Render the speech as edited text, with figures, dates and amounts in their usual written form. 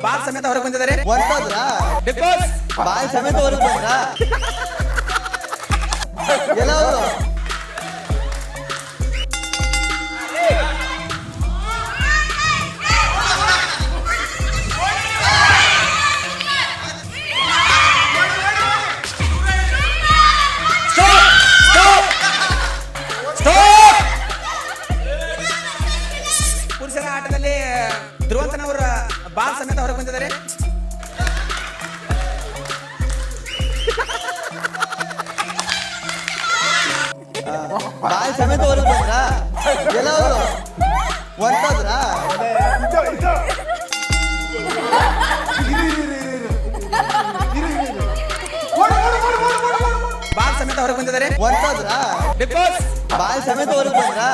Ball ಸಮೇತ ಹೊರಗೆ ಬಂದಿದ್ದಾರೆ. ಹೊಂಟೋದ್ರಾ? ಬಿಗ್ ಬಾಸ್ ಬಾಲ್ ಸಮೇತ ಹೊರಗೆ ಬಂದ್ರಾ? ಎಲ್ಲವರು ಪುರುಷರ ಆಟದಲ್ಲಿ ಧ್ರುವಂತನವರ ಬಾಲ್ ಸಮೇತ ಹೊರಗೆ ಬಂದಿದ್ದಾರೆ. ಬಾಲ್ ಸಮೇತ ಹೊರಗೆ ಬಂದ್ರಾ? ಎಲ್ಲವರು ಹೊಂಟೋದ್ರಾ? ಬಾಲ್ ಸಮೇತ ಹೊರಗೆ ಬಂದಿದ್ದಾರೆ. ಹೊಂಟೋದ್ರಾ? ಬಿಗ್ ಬಾಸ್ ಬಾಲ್ ಸಮೇತ ಹೊರಗೆ ಬಂದ್ರಾ?